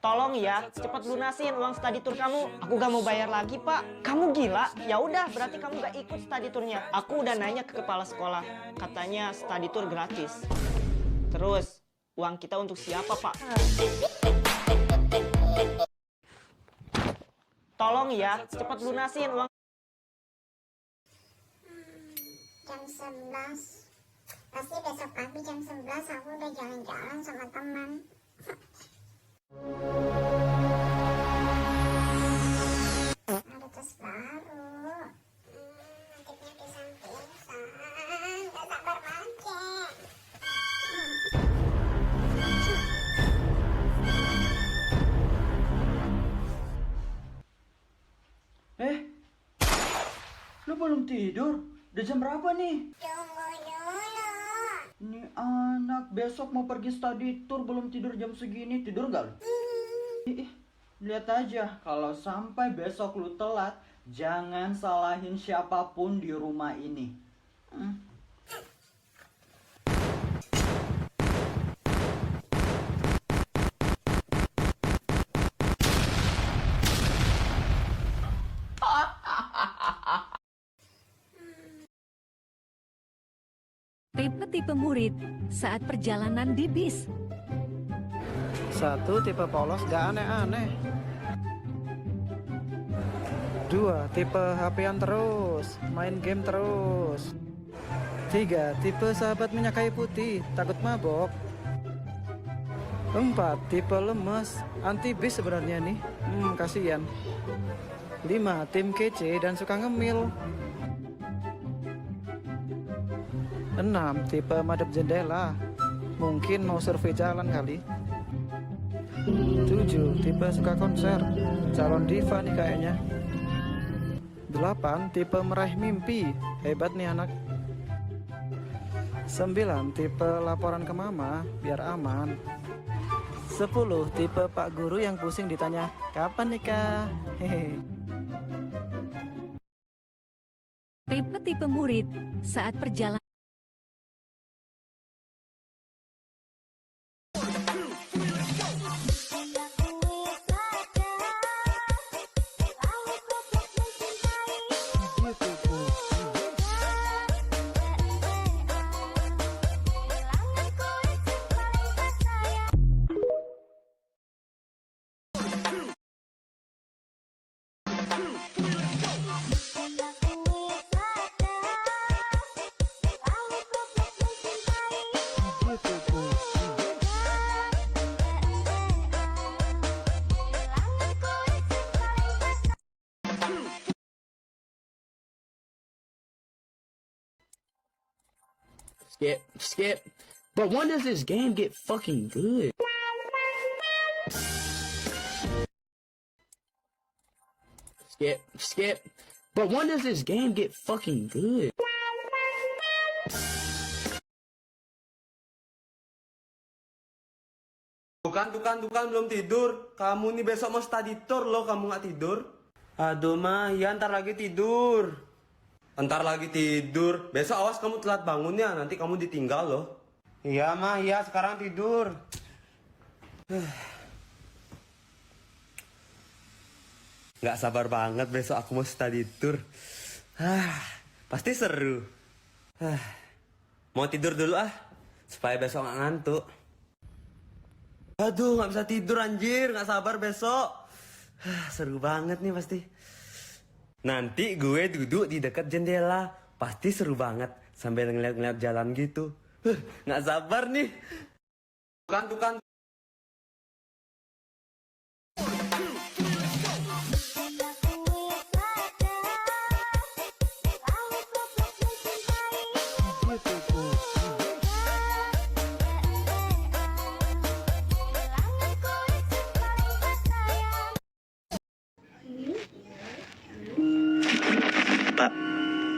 Tolong ya, cepat lunasin uang study tour kamu. Aku gak mau bayar lagi, Pak. Kamu gila? Ya udah, berarti kamu gak ikut study tournya. Aku udah nanya ke kepala sekolah. Katanya study tour gratis. Terus, uang kita untuk siapa, Pak? Tolong ya, cepat lunasin uang. Jam 11. Pasti besok pagi jam 11 aku udah jalan-jalan sama teman. Ada tas baru. Nantinya pisang-pisang. Gak sabar banget. Lu belum tidur? Udah jam berapa nih? Tunggu dulu. Ini anak besok mau pergi study tour belum tidur jam segini. Tidur gak lu? Lihat aja, kalau sampai besok lu telat, jangan salahin siapapun di rumah ini. Tipe-tipe murid saat perjalanan di bis. 1. Tipe polos gak aneh-aneh. 2. Tipe HP-an terus, main game terus. 3. Tipe sahabat minyak kayu putih, takut mabok. 4. Tipe lemes, anti bis sebenarnya nih. Kasihan. 5. Tim kece dan suka ngemil. 6. Tipe madep jendela, mungkin mau survei jalan kali. 7. Tipe suka konser, calon diva nih kayaknya. 8. Tipe meraih mimpi, hebat nih anak. 9. Tipe laporan ke mama, biar aman. 10. Tipe pak guru yang pusing ditanya, kapan nikah? Hehe. Tipe-tipe murid saat perjalanan. Skip. But when does this game get fucking good? Skip. But when does this game get fucking good? Tukan belum tidur. Kamu nih besok mau study tour loh, kamu nggak tidur. Aduh mah, ya ntar lagi tidur. Ntar lagi tidur. Besok awas kamu telat bangun ya, nanti kamu ditinggal loh. Iya mah, iya sekarang tidur. Nggak sabar banget besok aku mau study tour. Pasti seru. Mau tidur dulu supaya besok nggak ngantuk. Aduh, nggak bisa tidur anjir, nggak sabar besok. Seru banget nih pasti. Nanti gue duduk di dekat jendela, pasti seru banget sambil ngeliat-ngeliat jalan gitu. Nggak sabar nih. Tukan. Pak,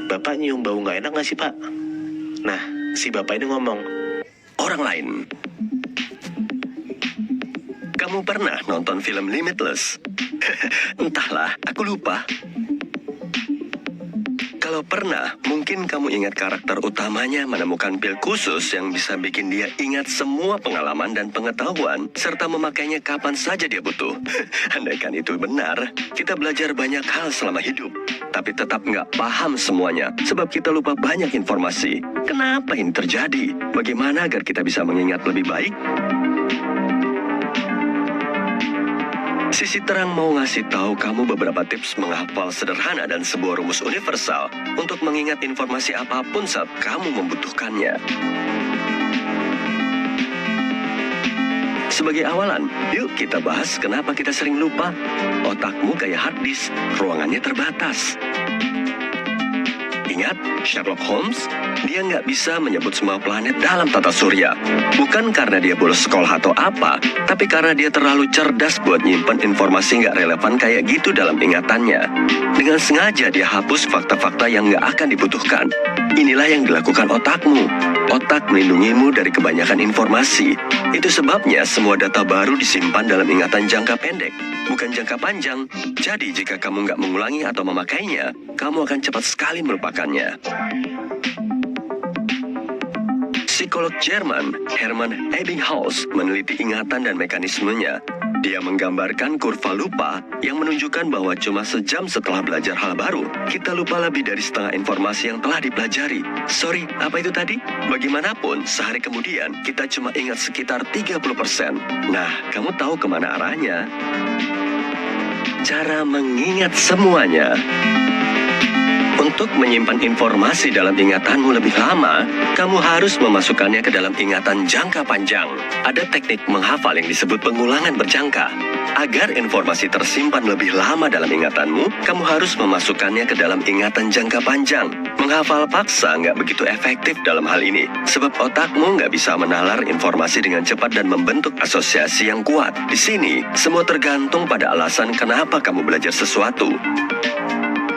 Bapak nyium bau nggak enak nggak sih Pak? Nah, si Bapak ini ngomong, orang lain. Kamu pernah nonton film Limitless? Entahlah, aku lupa. Kalau pernah, mungkin kamu ingat karakter utamanya menemukan pil khusus yang bisa bikin dia ingat semua pengalaman dan pengetahuan, serta memakainya kapan saja dia butuh. Andaikan itu benar, kita belajar banyak hal selama hidup, tapi tetap nggak paham semuanya, sebab kita lupa banyak informasi. Kenapa ini terjadi? Bagaimana agar kita bisa mengingat lebih baik? Sisi Terang mau ngasih tahu kamu beberapa tips menghafal sederhana dan sebuah rumus universal untuk mengingat informasi apapun saat kamu membutuhkannya. Sebagai awalan, yuk kita bahas kenapa kita sering lupa. Otakmu kayak hard disk, ruangannya terbatas. Ingat, Sherlock Holmes, dia nggak bisa menyebut semua planet dalam tata surya. Bukan karena dia bolos sekolah atau apa, tapi karena dia terlalu cerdas buat nyimpen informasi nggak relevan kayak gitu dalam ingatannya. Dengan sengaja dia hapus fakta-fakta yang nggak akan dibutuhkan. Inilah yang dilakukan otakmu. Otak melindungimu dari kebanyakan informasi. Itu sebabnya semua data baru disimpan dalam ingatan jangka pendek, bukan jangka panjang. Jadi jika kamu nggak mengulangi atau memakainya, kamu akan cepat sekali melupakannya. Psikolog Jerman Hermann Ebbinghaus meneliti ingatan dan mekanismenya. Dia menggambarkan kurva lupa yang menunjukkan bahwa cuma sejam setelah belajar hal baru, kita lupa lebih dari setengah informasi yang telah dipelajari. Sorry, apa itu tadi? Bagaimanapun, sehari kemudian kita cuma ingat sekitar 30%. Nah, kamu tahu kemana arahnya? Cara mengingat semuanya. Untuk menyimpan informasi dalam ingatanmu lebih lama, kamu harus memasukkannya ke dalam ingatan jangka panjang. Ada teknik menghafal yang disebut pengulangan berjangka. Agar informasi tersimpan lebih lama dalam ingatanmu, kamu harus memasukkannya ke dalam ingatan jangka panjang. Menghafal paksa nggak begitu efektif dalam hal ini, sebab otakmu nggak bisa menalar informasi dengan cepat dan membentuk asosiasi yang kuat. Di sini, semua tergantung pada alasan kenapa kamu belajar sesuatu.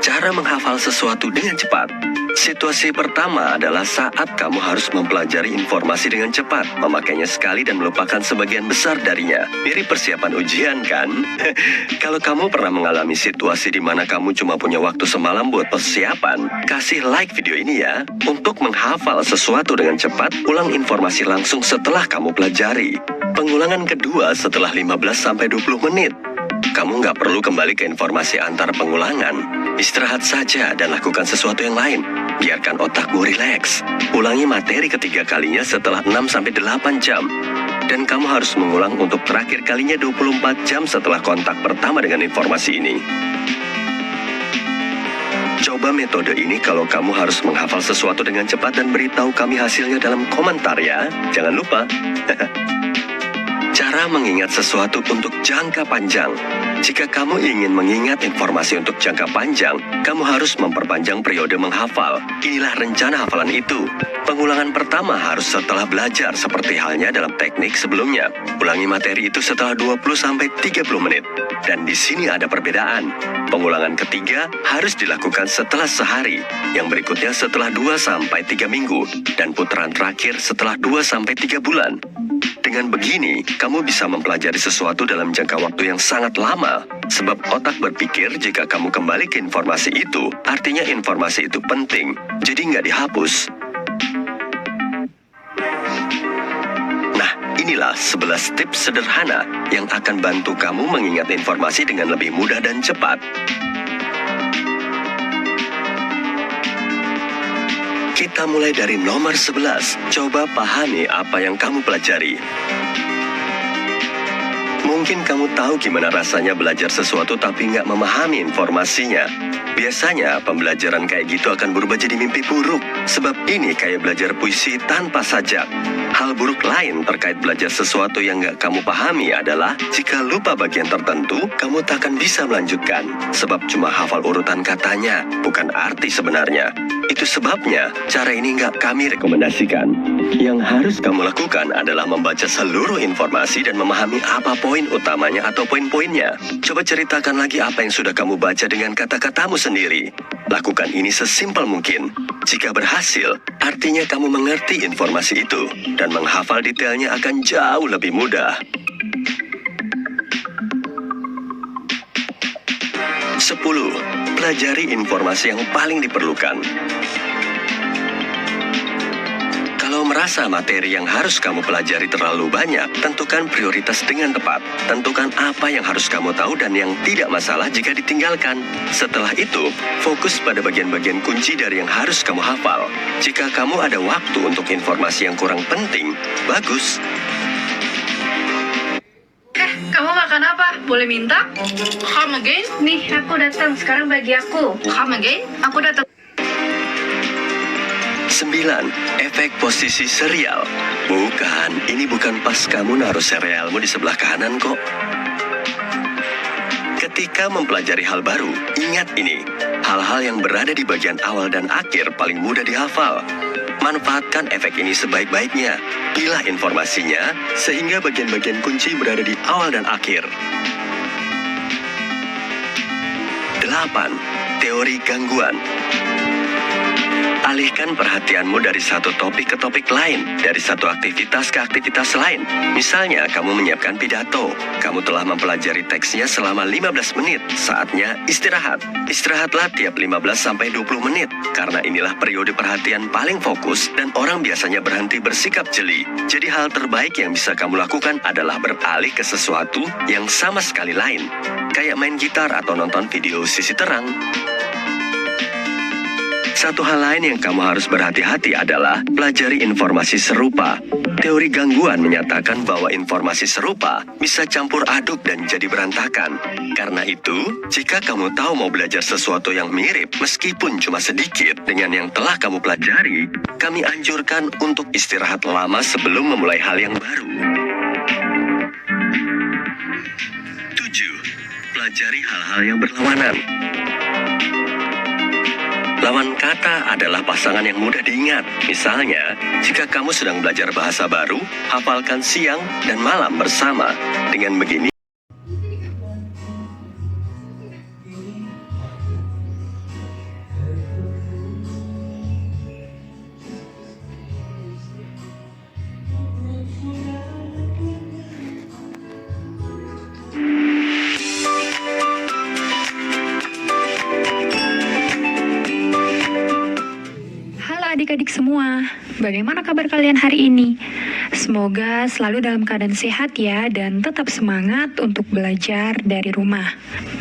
Cara menghafal sesuatu dengan cepat. Situasi pertama adalah saat kamu harus mempelajari informasi dengan cepat, memakainya sekali dan melupakan sebagian besar darinya. Mirip persiapan ujian, kan? Kalau kamu pernah mengalami situasi di mana kamu cuma punya waktu semalam buat persiapan, kasih like video ini ya. Untuk menghafal sesuatu dengan cepat, ulang informasi langsung setelah kamu pelajari. Pengulangan kedua setelah 15-20 menit. Kamu nggak perlu kembali ke informasi antar pengulangan. Istirahat saja dan lakukan sesuatu yang lain. Biarkan otakmu rileks. Ulangi materi ketiga kalinya setelah 6-8 jam. Dan kamu harus mengulang untuk terakhir kalinya 24 jam setelah kontak pertama dengan informasi ini. Coba metode ini kalau kamu harus menghafal sesuatu dengan cepat dan beritahu kami hasilnya dalam komentar ya. Jangan lupa. Cara mengingat sesuatu untuk jangka panjang. Jika kamu ingin mengingat informasi untuk jangka panjang, kamu harus memperpanjang periode menghafal. Inilah rencana hafalan itu. Pengulangan pertama harus setelah belajar, seperti halnya dalam teknik sebelumnya. Ulangi materi itu setelah 20-30 menit. Dan di sini ada perbedaan. Pengulangan ketiga harus dilakukan setelah sehari. Yang berikutnya setelah 2-3 minggu. Dan putaran terakhir setelah 2-3 bulan. Dengan begini, kamu bisa mempelajari sesuatu dalam jangka waktu yang sangat lama. Sebab otak berpikir jika kamu kembali ke informasi itu, artinya informasi itu penting, jadi nggak dihapus. Nah, inilah 11 tips sederhana yang akan bantu kamu mengingat informasi dengan lebih mudah dan cepat. Kita mulai dari nomor 11. Coba pahami apa yang kamu pelajari. Mungkin kamu tahu gimana rasanya belajar sesuatu tapi nggak memahami informasinya. Biasanya pembelajaran kayak gitu akan berubah jadi mimpi buruk. Sebab ini kayak belajar puisi tanpa sajak. Hal buruk lain terkait belajar sesuatu yang nggak kamu pahami adalah jika lupa bagian tertentu, kamu tak akan bisa melanjutkan. Sebab cuma hafal urutan katanya, bukan arti sebenarnya. Itu sebabnya cara ini nggak kami rekomendasikan. Yang harus kamu lakukan adalah membaca seluruh informasi dan memahami apa poin utamanya atau poin-poinnya. Coba ceritakan lagi apa yang sudah kamu baca dengan kata-katamu sendiri. Lakukan ini sesimpel mungkin. Jika berhasil, artinya kamu mengerti informasi itu dan menghafal detailnya akan jauh lebih mudah. 10. Pelajari informasi yang paling diperlukan. Kalau merasa materi yang harus kamu pelajari terlalu banyak, tentukan prioritas dengan tepat. Tentukan apa yang harus kamu tahu dan yang tidak masalah jika ditinggalkan. Setelah itu, fokus pada bagian-bagian kunci dari yang harus kamu hafal. Jika kamu ada waktu untuk informasi yang kurang penting, bagus. Kamu makan apa? Boleh minta? Come again? Nih, aku datang. Sekarang bagi aku. Come again? Aku datang. 9. Efek posisi serial. Bukan, ini bukan pas kamu naruh serealmu di sebelah kanan kok. Ketika mempelajari hal baru, ingat ini. Hal-hal yang berada di bagian awal dan akhir paling mudah dihafal. Manfaatkan efek ini sebaik-baiknya. Pilah informasinya, sehingga bagian-bagian kunci berada di awal dan akhir. 8. Teori gangguan. Alihkan perhatianmu dari satu topik ke topik lain, dari satu aktivitas ke aktivitas lain. Misalnya, kamu menyiapkan pidato. Kamu telah mempelajari teksnya selama 15 menit. Saatnya istirahat. Istirahatlah tiap 15-20 menit. Karena inilah periode perhatian paling fokus dan orang biasanya berhenti bersikap jeli. Jadi hal terbaik yang bisa kamu lakukan adalah beralih ke sesuatu yang sama sekali lain. Kayak main gitar atau nonton video sisi terang. Satu hal lain yang kamu harus berhati-hati adalah pelajari informasi serupa. Teori gangguan menyatakan bahwa informasi serupa bisa campur aduk dan jadi berantakan. Karena itu, jika kamu tahu mau belajar sesuatu yang mirip, meskipun cuma sedikit dengan yang telah kamu pelajari, kami anjurkan untuk istirahat lama sebelum memulai hal yang baru. 7. Pelajari hal-hal yang berlawanan. Lawan kata adalah pasangan yang mudah diingat. Misalnya, jika kamu sedang belajar bahasa baru, hafalkan siang dan malam bersama. Dengan begini, Adik-adik semua, bagaimana kabar kalian hari ini? Semoga selalu dalam keadaan sehat ya dan tetap semangat untuk belajar dari rumah.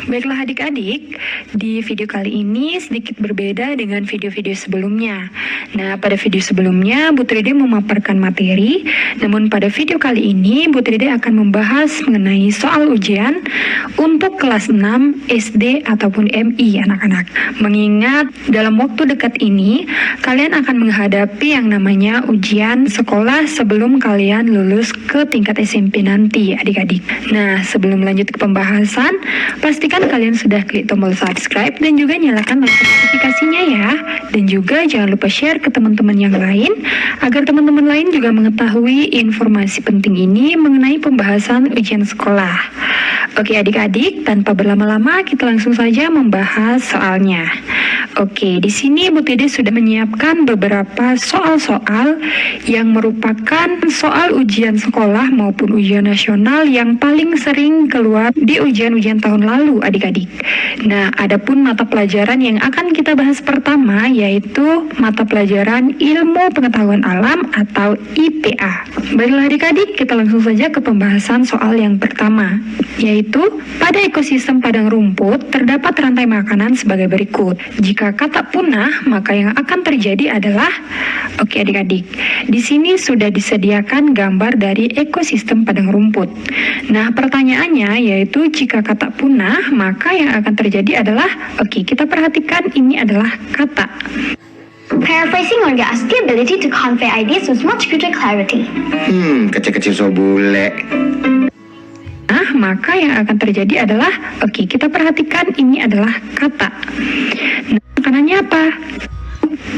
Baiklah adik-adik, di video kali ini sedikit berbeda dengan video-video sebelumnya. Nah, pada video sebelumnya Bu Tride memaparkan materi, namun pada video kali ini Bu Tride akan membahas mengenai soal ujian untuk kelas 6 SD ataupun MI anak-anak. Mengingat dalam waktu dekat ini kalian akan menghadapi yang namanya ujian sekolah sebelum kalian lulus ke tingkat SMP nanti adik-adik. Nah, sebelum lanjut ke pembahasan, pastikan kalian sudah klik tombol subscribe dan juga nyalakan lonceng notifikasinya ya. Dan juga jangan lupa share ke teman-teman yang lain agar teman-teman lain juga mengetahui informasi penting ini mengenai pembahasan ujian sekolah. Oke adik-adik, tanpa berlama-lama kita langsung saja membahas soalnya. Oke, di sini Bu Tride sudah menyiapkan beberapa soal-soal yang merupakan soal ujian sekolah maupun ujian nasional yang paling sering keluar di ujian-ujian tahun lalu adik-adik. Nah, adapun mata pelajaran yang akan kita bahas pertama yaitu mata pelajaran Ilmu Pengetahuan Alam atau IPA. Baiklah adik-adik, kita langsung saja ke pembahasan soal yang pertama, yaitu pada ekosistem padang rumput terdapat rantai makanan sebagai berikut. Jika kata punah, maka yang akan terjadi adalah, oke adik-adik, di sini sudah disediakan gambar dari ekosistem padang rumput. Nah, pertanyaannya yaitu jika kata punah, maka yang akan terjadi adalah, oke, kita perhatikan ini adalah kata. Paraphrasing Olga has the ability to convey ideas with much greater clarity. Kecil-kecil so bule. Nah, maka yang akan terjadi adalah, oke, kita perhatikan ini adalah kata. Nah, makanannya apa?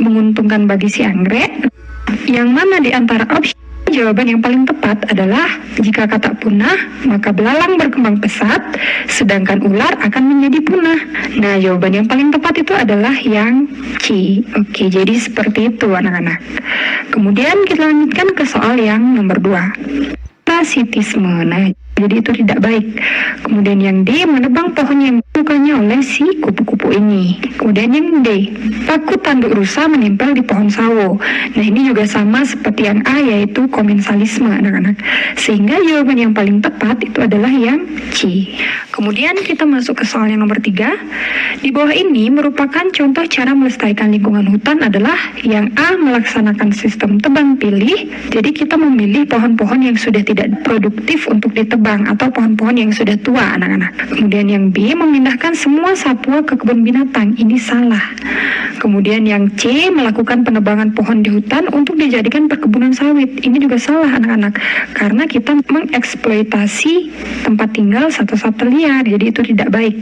Menguntungkan bagi si anggrek. Yang mana di antara opsi jawaban yang paling tepat adalah jika kata punah, maka belalang berkembang pesat, sedangkan ular akan menjadi punah. Nah, jawaban yang paling tepat itu adalah yang C. Oke, jadi seperti itu anak-anak. Kemudian kita lanjutkan ke soal yang nomor 2. Parasitisme. Nah, Jadi itu tidak baik. Kemudian yang D, menebang pohon yang bukannya oleh si kupu-kupu ini. Kemudian yang D, paku tanduk rusa menempel di pohon sawo. Nah ini juga sama seperti yang A, yaitu komensalisme anak-anak. Sehingga jawaban yang paling tepat itu adalah yang C. Kemudian kita masuk ke soal yang nomor 3. Di bawah ini merupakan contoh cara melestarikan lingkungan hutan adalah yang A, melaksanakan sistem tebang pilih. Jadi kita memilih pohon-pohon yang sudah tidak produktif untuk ditebang atau pohon-pohon yang sudah tua anak-anak. Kemudian yang B, memindahkan semua satwa ke kebun binatang. Ini salah. Kemudian yang C, melakukan penebangan pohon di hutan untuk dijadikan perkebunan sawit. Ini juga salah anak-anak. Karena kita mengeksploitasi tempat tinggal satwa-satwa liar. Jadi itu tidak baik.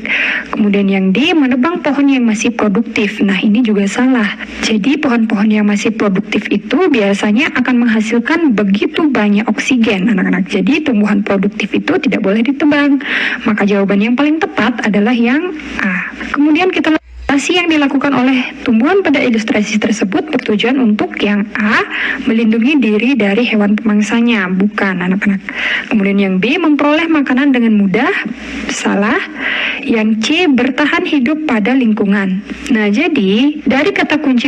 Kemudian yang D, menebang pohon yang masih produktif. Nah ini juga salah. Jadi pohon-pohon yang masih produktif itu biasanya akan menghasilkan begitu banyak oksigen anak-anak. Jadi tumbuhan produktif itu tidak boleh ditebang. Maka jawaban yang paling tepat adalah yang A. Kemudian kita yang dilakukan oleh tumbuhan pada ilustrasi tersebut bertujuan untuk yang A, melindungi diri dari hewan pemangsanya, bukan anak-anak. Kemudian yang B, memperoleh makanan dengan mudah, salah. Yang C, bertahan hidup pada lingkungan. Nah jadi dari kata kunci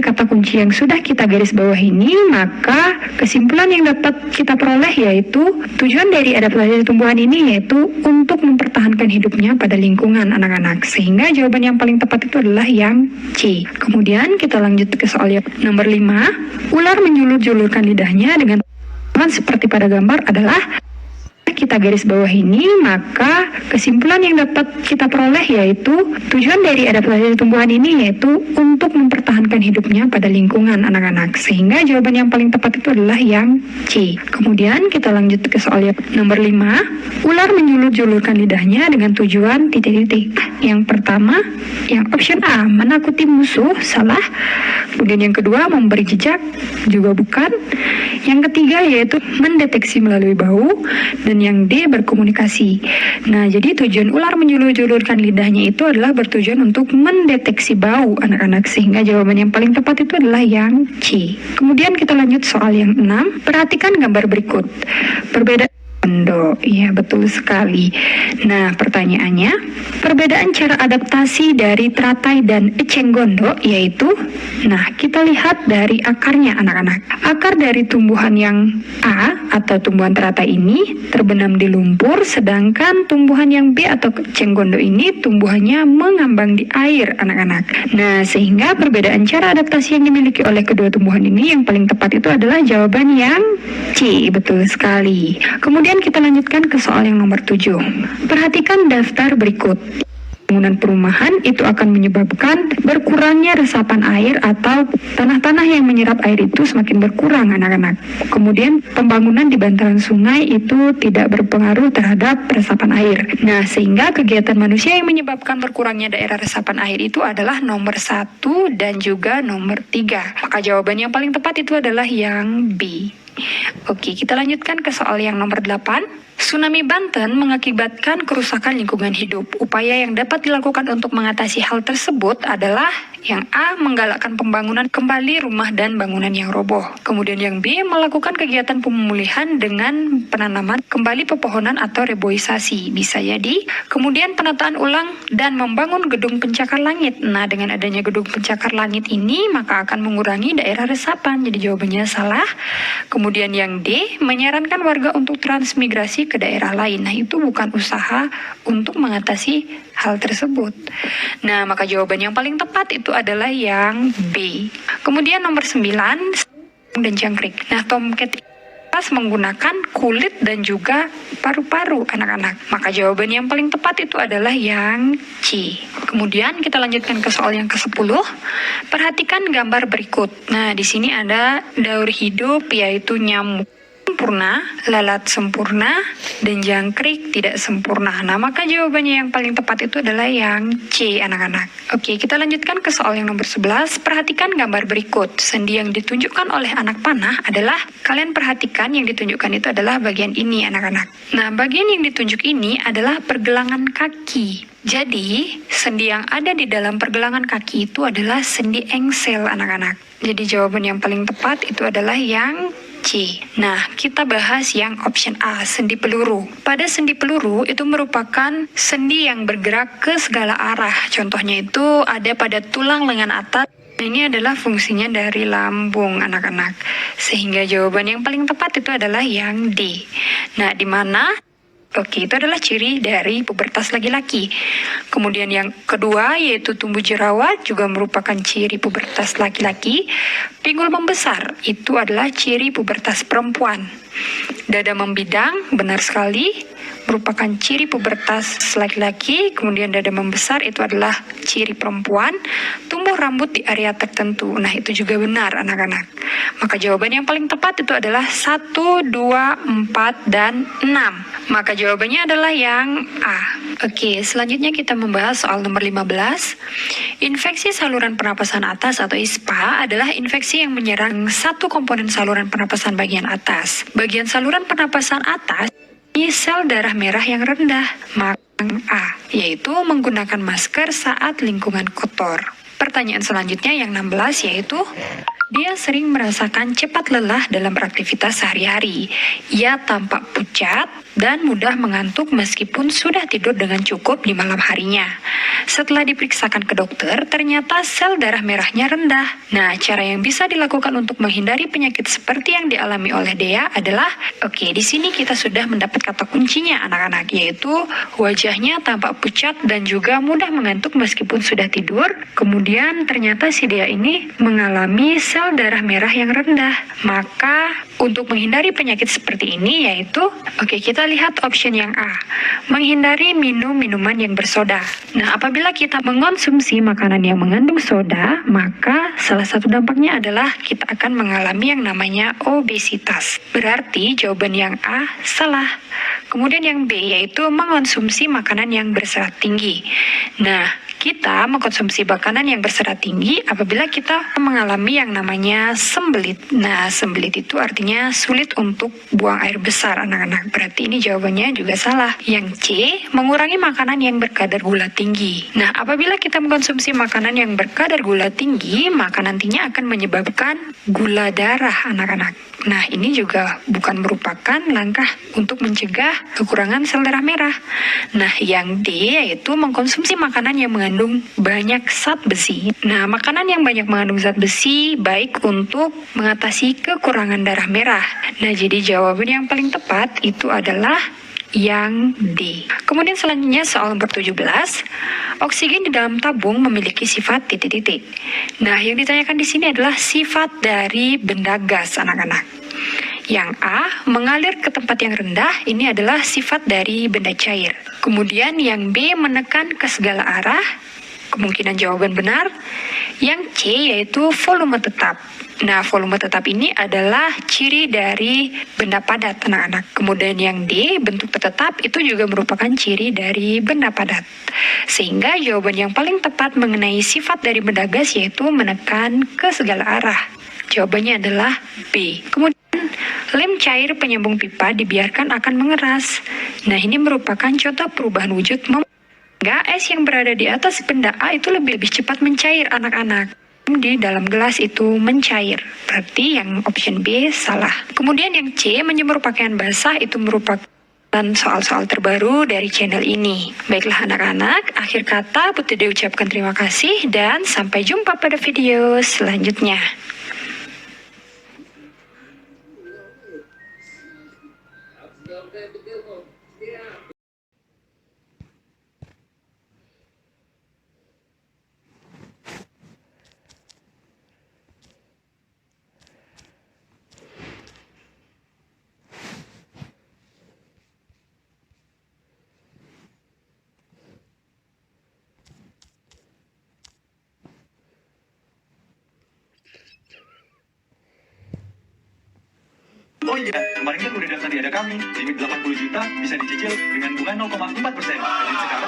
yang sudah kita garis bawah ini, maka kesimpulan yang dapat kita peroleh yaitu tujuan dari adaptasi tumbuhan ini yaitu untuk mempertahankan hidupnya pada lingkungan anak-anak. Sehingga jawaban yang paling tepat itu adalah yang C. Kemudian kita lanjut ke soal yang nomor 5. Ular menjulur-julurkan lidahnya dengan seperti pada gambar adalah kita garis bawah ini, maka kesimpulan yang dapat kita peroleh yaitu tujuan dari adaptasi tumbuhan ini yaitu untuk mempertahankan hidupnya pada lingkungan anak-anak. Sehingga jawaban yang paling tepat itu adalah yang C. Kemudian kita lanjut ke soal yang nomor 5. Ular menjulur-julurkan lidahnya dengan tujuan titik-titik. Yang pertama, yang option A, menakuti musuh, salah. Kemudian yang kedua, memberi jejak, juga bukan. Yang ketiga yaitu mendeteksi melalui bau. Dan yang D, berkomunikasi. Nah, jadi tujuan ular menjulur-julurkan lidahnya itu adalah bertujuan untuk mendeteksi bau anak-anak. Sehingga jawaban yang paling tepat itu adalah yang C. Kemudian kita lanjut soal yang 6. Perhatikan gambar berikut. Perbedaan Gondo, iya betul sekali. Nah pertanyaannya, perbedaan cara adaptasi dari teratai dan eceng gondok yaitu, nah kita lihat dari akarnya anak-anak. Akar dari tumbuhan yang A atau tumbuhan teratai ini terbenam di lumpur, sedangkan tumbuhan yang B atau eceng gondok ini tumbuhannya mengambang di air anak-anak. Nah sehingga perbedaan cara adaptasi yang dimiliki oleh kedua tumbuhan ini yang paling tepat itu adalah jawaban yang C, betul sekali. Kemudian kita lanjutkan ke soal yang nomor 7. Perhatikan daftar berikut. Bangunan perumahan itu akan menyebabkan berkurangnya resapan air atau tanah-tanah yang menyerap air itu semakin berkurang anak-anak. Kemudian pembangunan di bantaran sungai itu tidak berpengaruh terhadap resapan air. Nah sehingga kegiatan manusia yang menyebabkan berkurangnya daerah resapan air itu adalah nomor 1 dan juga nomor 3. Maka jawaban yang paling tepat itu adalah yang B. Oke, kita lanjutkan ke soal yang nomor 8. Tsunami Banten mengakibatkan kerusakan lingkungan hidup. Upaya yang dapat dilakukan untuk mengatasi hal tersebut adalah yang A, menggalakkan pembangunan kembali rumah dan bangunan yang roboh. Kemudian yang B, melakukan kegiatan pemulihan dengan penanaman kembali pepohonan atau reboisasi. Bisa jadi. Kemudian penataan ulang dan membangun gedung pencakar langit. Nah, dengan adanya gedung pencakar langit ini, maka akan mengurangi daerah resapan. Jadi jawabannya salah. Kemudian yang D, menyarankan warga untuk transmigrasi ke daerah lain. Nah, itu bukan usaha untuk mengatasi hal tersebut. Nah, maka jawaban yang paling tepat itu adalah yang B. Kemudian nomor 9, dan jangkrik. Nah, tomcat menggunakan kulit dan juga paru-paru anak-anak. Maka jawaban yang paling tepat itu adalah yang C. Kemudian kita lanjutkan ke soal yang ke-10. Perhatikan gambar berikut. Nah, di sini ada daur hidup yaitu nyamuk sempurna, lalat sempurna, dan jangkrik tidak sempurna. Nah, maka jawabannya yang paling tepat itu adalah yang C, anak-anak. Oke, kita lanjutkan ke soal yang nomor 11. Perhatikan gambar berikut. Sendi yang ditunjukkan oleh anak panah adalah, kalian perhatikan yang ditunjukkan itu adalah bagian ini, anak-anak. Nah, bagian yang ditunjuk ini adalah pergelangan kaki. Jadi, sendi yang ada di dalam pergelangan kaki itu adalah sendi engsel, anak-anak. Jadi, jawaban yang paling tepat itu adalah yang C? Nah, kita bahas yang option A, sendi peluru. Pada sendi peluru itu merupakan sendi yang bergerak ke segala arah. Contohnya itu ada pada tulang lengan atas. Ini adalah fungsinya dari lambung anak-anak. Sehingga jawaban yang paling tepat itu adalah yang D. Nah, di mana? Oke, itu adalah ciri dari pubertas laki-laki. Kemudian yang kedua yaitu tumbuh jerawat juga merupakan ciri pubertas laki-laki. Pinggul membesar itu adalah ciri pubertas perempuan. Dada membidang, benar sekali, merupakan ciri pubertas laki-laki. Kemudian dada membesar itu adalah ciri perempuan. Tumbuh rambut di area tertentu. Nah, itu juga benar anak-anak. Maka jawaban yang paling tepat itu adalah 1, 2, 4, dan 6. Maka jawabannya adalah yang A. Oke, selanjutnya kita membahas soal nomor 15. Infeksi saluran pernapasan atas atau ISPA adalah infeksi yang menyerang satu komponen saluran pernapasan bagian atas. Bagian saluran pernapasan atas ini sel darah merah yang rendah. Maka yang A, yaitu menggunakan masker saat lingkungan kotor. Pertanyaan selanjutnya yang 16 yaitu dia sering merasakan cepat lelah dalam beraktivitas sehari-hari. Ia tampak pucat dan mudah mengantuk meskipun sudah tidur dengan cukup di malam harinya. Setelah diperiksakan ke dokter, ternyata sel darah merahnya rendah. Nah, cara yang bisa dilakukan untuk menghindari penyakit seperti yang dialami oleh Dea adalah, oke, di sini kita sudah mendapat kata kuncinya anak-anak, yaitu wajahnya tampak pucat dan juga mudah mengantuk meskipun sudah tidur. Kemudian ternyata si Dea ini mengalami sel darah merah yang rendah. Maka untuk menghindari penyakit seperti ini yaitu, oke, kita lihat option yang A, menghindari minum minuman yang bersoda. Nah, apabila kita mengonsumsi makanan yang mengandung soda, maka salah satu dampaknya adalah kita akan mengalami yang namanya obesitas. Berarti jawaban yang A salah. Kemudian yang B yaitu mengonsumsi makanan yang berserat tinggi. Nah, kita mengkonsumsi makanan yang berserat tinggi apabila kita mengalami yang namanya sembelit. Nah, sembelit itu artinya sulit untuk buang air besar anak-anak. Berarti ini jawabannya juga salah. Yang C, mengurangi makanan yang berkadar gula tinggi. Nah, apabila kita mengkonsumsi makanan yang berkadar gula tinggi, maka nantinya akan menyebabkan gula darah anak-anak. Nah, ini juga bukan merupakan langkah untuk mencegah kekurangan sel darah merah. Nah, yang D yaitu mengkonsumsi makanan yang mengandung banyak zat besi. Nah, makanan yang banyak mengandung zat besi baik untuk mengatasi kekurangan darah merah. Nah, jadi jawaban yang paling tepat itu adalah yang D. Kemudian selanjutnya soal nomor 17. Oksigen di dalam tabung memiliki sifat titik-titik. Nah, yang ditanyakan di sini adalah sifat dari benda gas anak-anak. Yang A, mengalir ke tempat yang rendah, ini adalah sifat dari benda cair. Kemudian yang B, menekan ke segala arah, kemungkinan jawaban benar. Yang C yaitu volume tetap. Nah, volume tetap ini adalah ciri dari benda padat anak-anak. Kemudian yang D, bentuk tetap, itu juga merupakan ciri dari benda padat. Sehingga jawaban yang paling tepat mengenai sifat dari benda gas yaitu menekan ke segala arah. Jawabannya adalah B. Kemudian lem cair penyambung pipa dibiarkan akan mengeras. Nah, ini merupakan contoh perubahan wujud sehingga es yang berada di atas benda A itu lebih cepat mencair anak-anak. Di dalam gelas itu mencair. Berarti yang option B salah. Kemudian yang C, menjemur pakaian basah itu merupakan soal-soal terbaru dari channel ini. Baiklah anak-anak, akhir kata Putri Dea ucapkan terima kasih dan sampai jumpa pada video selanjutnya. Oh iya, kemarin kan udah daftar di Ada Kami. Limit 80 juta bisa dicicil dengan bunga 0,4%. Jadi sekarang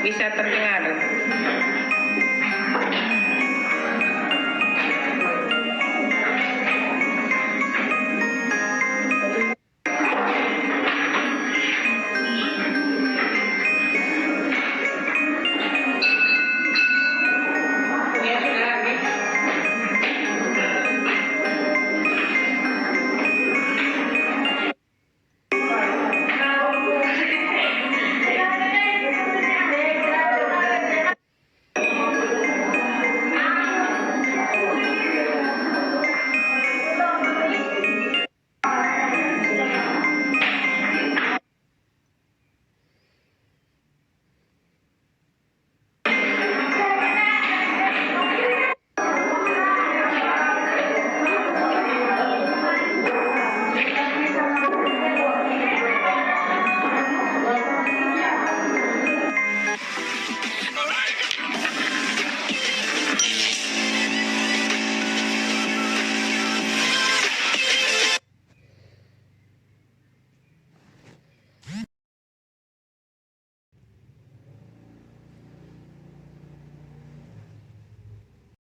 bisa terdengar.